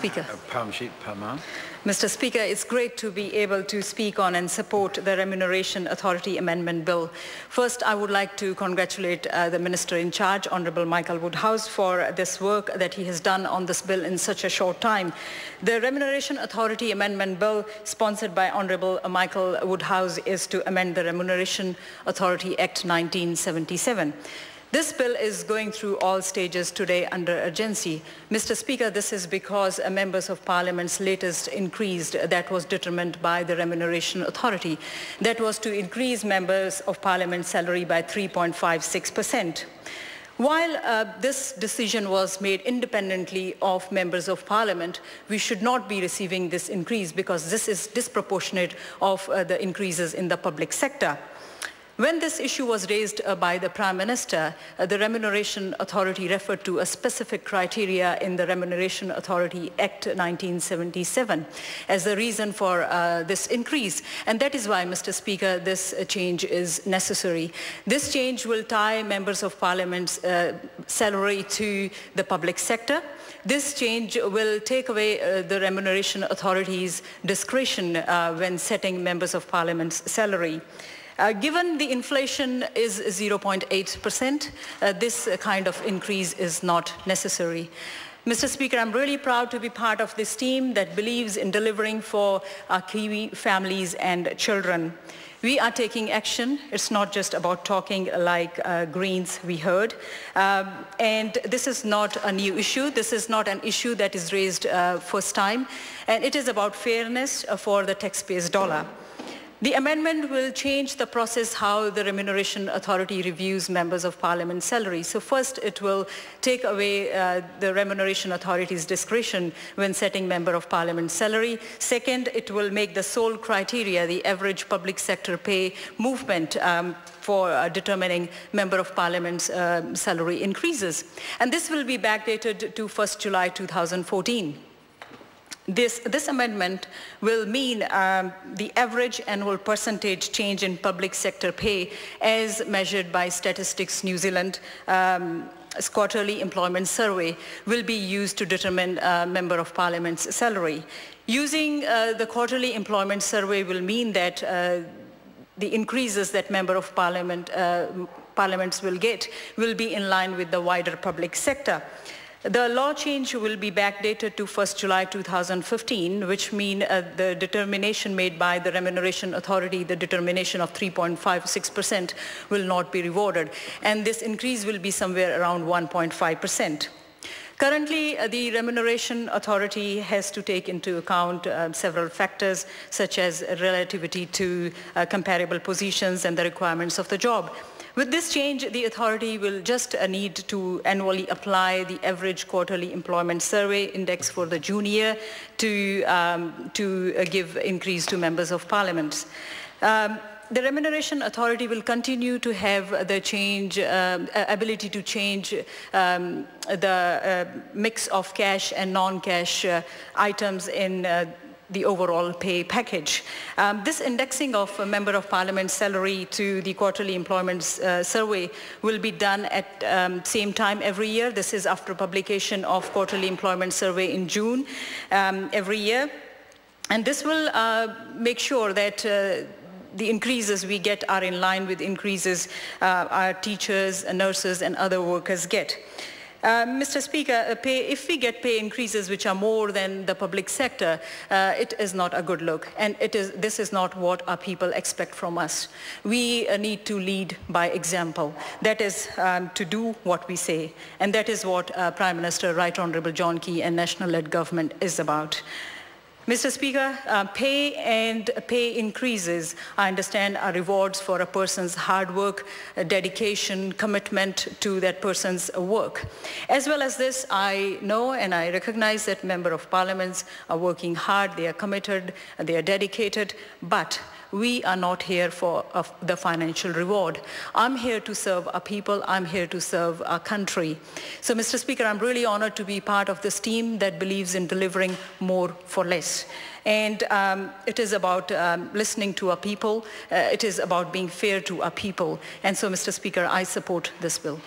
Speaker. Parmjit Parmar. Mr. Speaker, it's great to be able to speak on and support the Remuneration Authority Amendment Bill. First, I would like to congratulate the Minister in charge, Honourable Michael Woodhouse, for this work that he has done on this bill in such a short time. The Remuneration Authority Amendment Bill, sponsored by Honourable Michael Woodhouse, is to amend the Remuneration Authority Act 1977. This bill is going through all stages today under urgency. Mr. Speaker, this is because members of Parliament's latest increase that was determined by the Remuneration Authority. That was to increase members of Parliament's salary by 3.56%. While this decision was made independently of members of Parliament, we should not be receiving this increase because this is disproportionate of the increases in the public sector. When this issue was raised by the Prime Minister, the Remuneration Authority referred to a specific criteria in the Remuneration Authority Act 1977 as the reason for this increase. And that is why, Mr. Speaker, this change is necessary. This change will tie members of Parliament's salary to the public sector. This change will take away the Remuneration Authority's discretion when setting members of Parliament's salary. Given the inflation is 0.8%, this kind of increase is not necessary. Mr. Speaker, I'm really proud to be part of this team that believes in delivering for our Kiwi families and children. We are taking action. It's not just about talking like Greens we heard. And this is not a new issue. This is not an issue that is raised first time. And it is about fairness for the taxpayer's dollar. The amendment will change the process how the Remuneration Authority reviews members of Parliament's salary. So first, it will take away the Remuneration Authority's discretion when setting member of Parliament's salary. Second, it will make the sole criteria the average public sector pay movement for determining member of Parliament's salary increases. And this will be backdated to 1st July 2014. This amendment will mean the average annual percentage change in public sector pay as measured by Statistics New Zealand quarterly employment survey will be used to determine member of Parliament's salary. Using the quarterly employment survey will mean that the increases that member of Parliaments will get will be in line with the wider public sector. The law change will be backdated to 1st July 2015, which means the determination made by the Remuneration Authority, the determination of 3.56% will not be rewarded. And this increase will be somewhere around 1.5%. Currently, the Remuneration Authority has to take into account several factors, such as relativity to comparable positions and the requirements of the job. With this change, the authority will just need to annually apply the average quarterly employment survey index for the June year to give increase to members of Parliament. The Remuneration Authority will continue to have the ability to change the mix of cash and non-cash items in the overall pay package. This indexing of a member of Parliament's salary to the quarterly employment survey will be done at same time every year. This is after publication of quarterly employment survey in June every year. And this will make sure that the increases we get are in line with increases our teachers, nurses, and other workers get. Mr. Speaker, if we get pay increases which are more than the public sector, it is not a good look, and this is not what our people expect from us. We need to lead by example. That is to do what we say, and that is what Prime Minister Right Honourable John Key and national-led government is about. Mr. Speaker, pay and pay increases, I understand, are rewards for a person's hard work, dedication, commitment to that person's work. As well as this, I know and I recognize that members of Parliament are working hard, they are committed, they are dedicated, but we are not here for the financial reward. I'm here to serve our people. I'm here to serve our country. So, Mr. Speaker, I'm really honored to be part of this team that believes in delivering more for less. And it is about listening to our people. It is about being fair to our people. And so, Mr. Speaker, I support this bill.